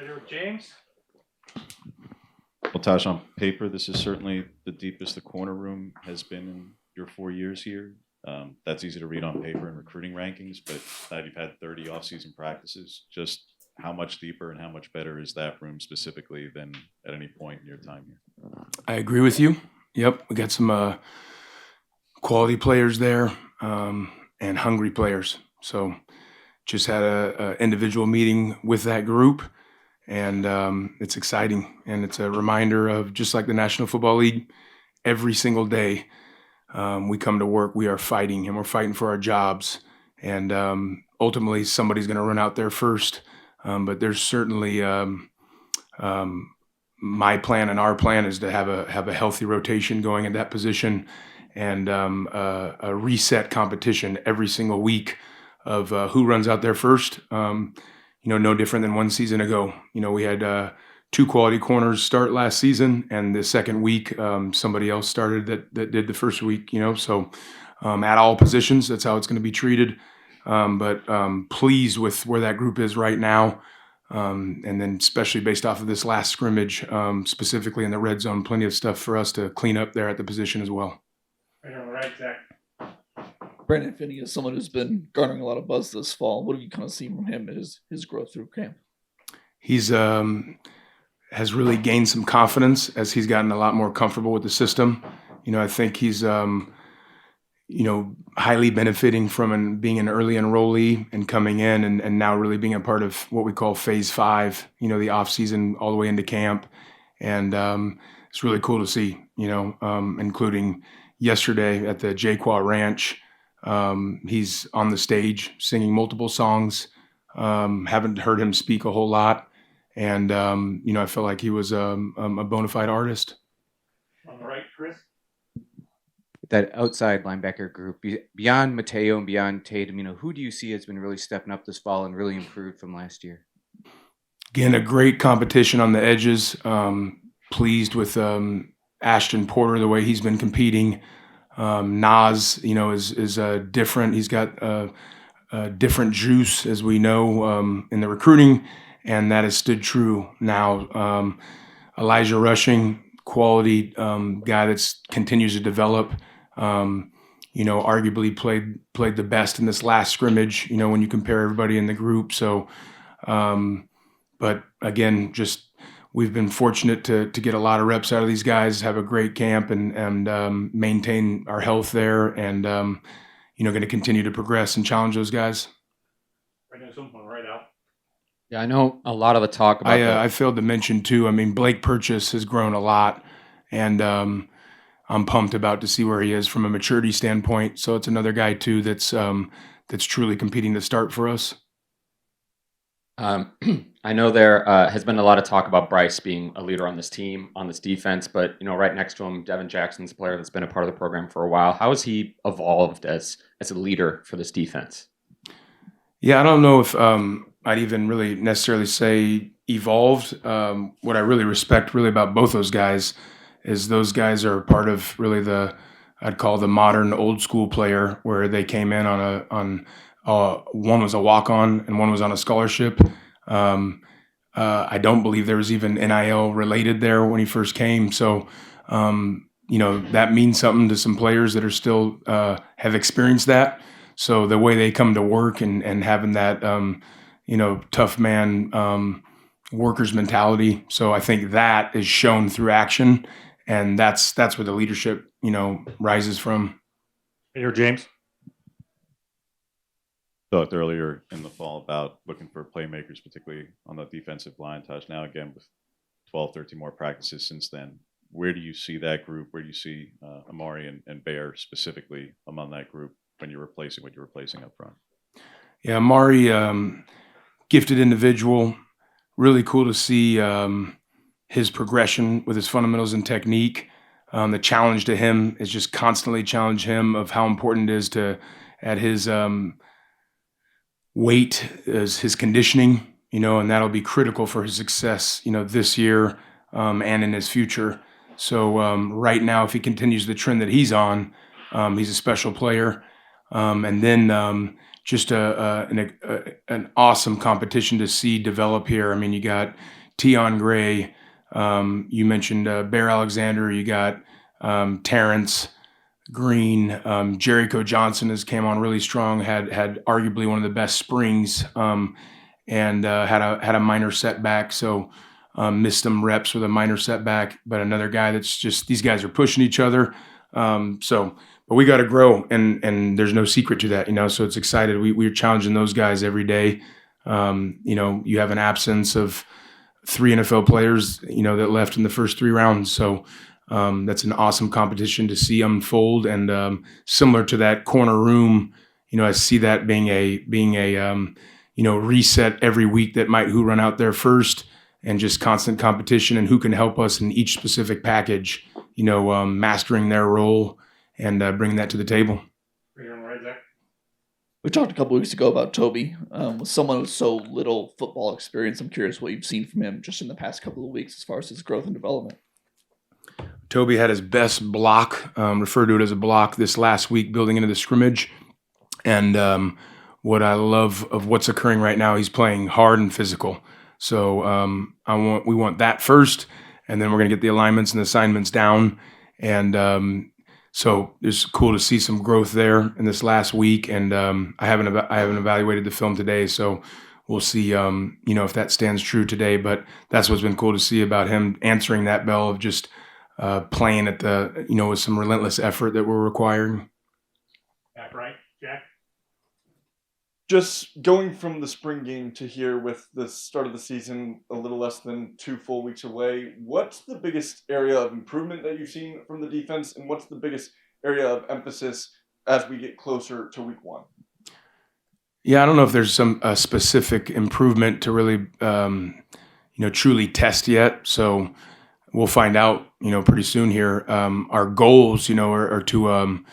Right here with James. Well, Tosh, on paper, this is certainly the deepest the corner room has been in your 4 years here. That's easy to read on paper in recruiting rankings, but now you've had 30 off-season practices. Just how much deeper and how much better is that room specifically than at any point in your time here? I agree with you. Yep, we got some quality players there and hungry players. So just had a individual meeting with that group, and it's exciting. And it's a reminder of, just like the National Football League, every single day we come to work, we are fighting, and we're fighting for our jobs. And ultimately, somebody's going to run out there first. But there's certainly my plan and our plan is to have a healthy rotation going in that position, and a reset competition every single week of who runs out there first. No different than one season ago. We had 2 quality corners start last season, and the second week somebody else started that did the first week. So at all positions, that's how it's going to be treated. But pleased with where that group is right now. And then especially based off of this last scrimmage, specifically in the red zone, plenty of stuff for us to clean up there at the position as well. Right on the right, Zach. Brandon Finny is someone who's been garnering a lot of buzz this fall. What have you kind of seen from him, his growth through camp? He's has really gained some confidence as he's gotten a lot more comfortable with the system. I think he's highly benefiting from being an early enrollee and coming in and now really being a part of what we call phase 5, the off season all the way into camp. And it's really cool to see, including yesterday at the Jaqua Ranch. He's on the stage singing multiple songs. Haven't heard him speak a whole lot. And, I felt like he was a bona fide artist. On the right, Chris. That outside linebacker group, beyond Mateo and beyond Tatum, who do you see has been really stepping up this fall and really improved from last year? Again, a great competition on the edges. Pleased with Ashton Porter, the way he's been competing. Nas, is different. He's got a different juice, as we know, in the recruiting, and that has stood true now. Elijah Rushing, quality guy that continues to develop. Arguably played the best in this last scrimmage, when you compare everybody in the group. So, but again, just we've been fortunate to get a lot of reps out of these guys, have a great camp, and maintain our health there, and going to continue to progress and challenge those guys. Right now, someone right out. Yeah, I know a lot of the talk about I failed to mention too. Blake Purchase has grown a lot, and I'm pumped about to see where he is from a maturity standpoint. So it's another guy too that's truly competing to start for us. I know there has been a lot of talk about Bryce being a leader on this team, on this defense, but right next to him, Devin Jackson's a player that's been a part of the program for a while. How has he evolved as a leader for this defense? Yeah, I don't know if I'd even really necessarily say evolved. What I really respect about both those guys is those guys are part of really I'd call the modern old school player, where they came in on one was a walk-on and one was on a scholarship. I don't believe there was even NIL related there when he first came. So, that means something to some players that are still have experienced that. So the way they come to work and having that, tough man workers mentality. So I think that is shown through action, and that's where the leadership, rises from. Right here, James. Talked earlier in the fall about looking for playmakers, particularly on the defensive line. Tosh, now again with 12, 13 more practices since then, where do you see that group? Where do you see Amari and Bear specifically among that group when you're replacing what you're replacing up front? Yeah, Amari, gifted individual. Really cool to see his progression with his fundamentals and technique. The challenge to him is just constantly challenge him of how important it is to, at his weight, is his conditioning, and that'll be critical for his success, this year and in his future. So right now, if he continues the trend that he's on, he's a special player. And then just an awesome competition to see develop here. I mean, you got Tion Gray, you mentioned Bear Alexander, you got Terrence Green, Jericho Johnson has came on really strong, had arguably one of the best springs, and had a minor setback, so missed some reps with a minor setback. But another guy that's just, these guys are pushing each other. But we got to grow, and there's no secret to that, So it's excited. We're challenging those guys every day. You have an absence of 3 NFL players, that left in the first 3 rounds. So that's an awesome competition to see unfold, and similar to that corner room, I see that being a reset every week, that might who run out there first, and just constant competition and who can help us in each specific package, mastering their role and bringing that to the table. Right here on the right, Zach. We talked a couple weeks ago about Toby. With someone with so little football experience, I'm curious what you've seen from him just in the past couple of weeks as far as his growth and development. Toby had his best block, referred to it as a block, this last week building into the scrimmage. And what I love of what's occurring right now, he's playing hard and physical. So we want that first, and then we're going to get the alignments and assignments down. And so it's cool to see some growth there in this last week. And I haven't evaluated the film today, so we'll see if that stands true today. But that's what's been cool to see about him, answering that bell of just playing at the with some relentless effort that we're requiring. Back right, Jack. Just going from the spring game to here with the start of the season a little less than 2 full weeks away, what's the biggest area of improvement that you've seen from the defense, and what's the biggest area of emphasis as we get closer to week 1? Yeah, I don't know if there's some specific improvement to really truly test yet. So we'll find out pretty soon here. Our goals are to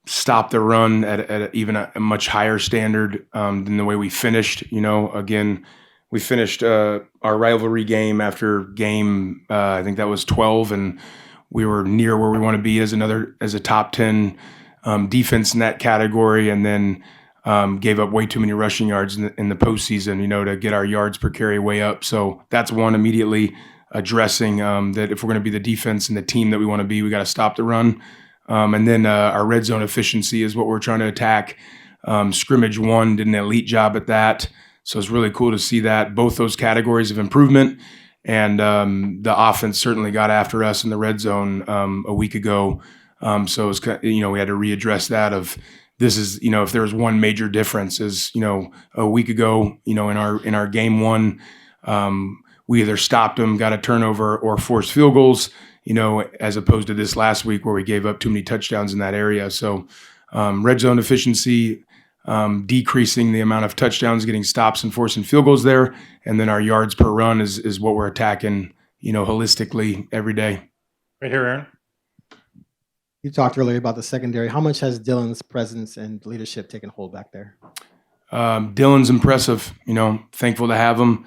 stop the run at even a much higher standard than the way we finished. Again, we finished our rivalry game after game, I think that was 12, and we were near where we want to be as a top 10 defense in that category, and then gave up way too many rushing yards in the postseason, to get our yards per carry way up. So that's one, immediately addressing that if we're going to be the defense and the team that we want to be, we got to stop the run. And then our red zone efficiency is what we're trying to attack. Scrimmage 1 did an elite job at that. So it's really cool to see that, both those categories of improvement. And the offense certainly got after us in the red zone a week ago. So it was, we had to readdress that of, this is, if there was one major difference is, a week ago, in our game 1, we either stopped them, got a turnover, or forced field goals, as opposed to this last week where we gave up too many touchdowns in that area. So red zone efficiency, decreasing the amount of touchdowns, getting stops and forcing field goals there. And then our yards per run is what we're attacking, holistically every day. Right here, Aaron. You talked earlier about the secondary. How much has Dylan's presence and leadership taken hold back there? Dylan's impressive, thankful to have him.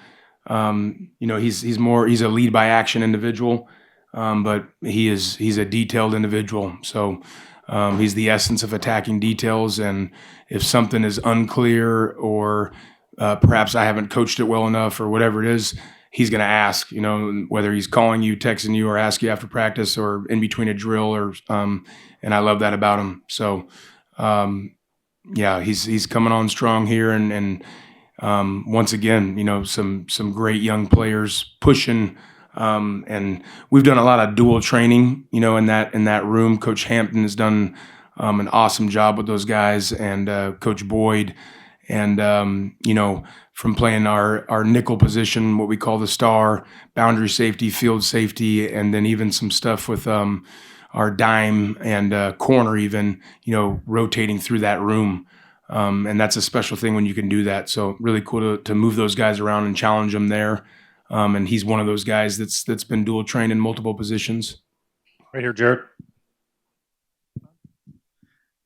He's a lead by action individual. But he's a detailed individual. So he's the essence of attacking details. And if something is unclear, or perhaps I haven't coached it well enough, or whatever it is, he's going to ask, whether he's calling you, texting you, or ask you after practice or in between a drill, or and I love that about him. So he's coming on strong here, and once again, some great young players pushing. And we've done a lot of dual training, in that room. Coach Hampton has done an awesome job with those guys, and Coach Boyd, and from playing our nickel position, what we call the star, boundary safety, field safety, and then even some stuff with our dime and corner, even rotating through that room. And that's a special thing when you can do that. So really cool to move those guys around and challenge them there. And he's one of those guys that's been dual trained in multiple positions. Right here, Jared.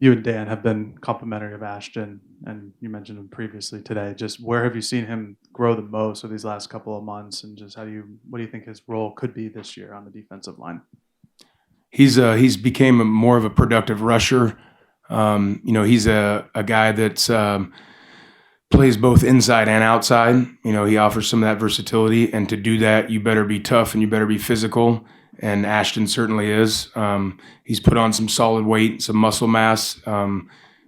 You and Dan have been complimentary of Ashton, and you mentioned him previously today. Just where have you seen him grow the most over these last couple of months, and just what do you think his role could be this year on the defensive line? He's became more of a productive rusher. He's a guy that's plays both inside and outside. He offers some of that versatility, and to do that, you better be tough and you better be physical. And Ashton certainly is. He's put on some solid weight, some muscle mass.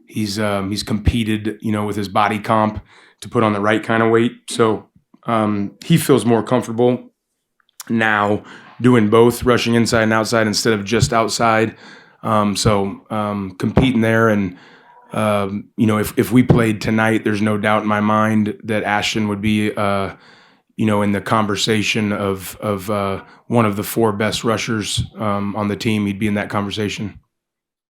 He's competed, with his body comp to put on the right kind of weight. So he feels more comfortable now doing both, rushing inside and outside instead of just outside. Competing there, and if we played tonight, there's no doubt in my mind that Ashton would be in the conversation of one of the 4 best rushers on the team. He'd be in that conversation.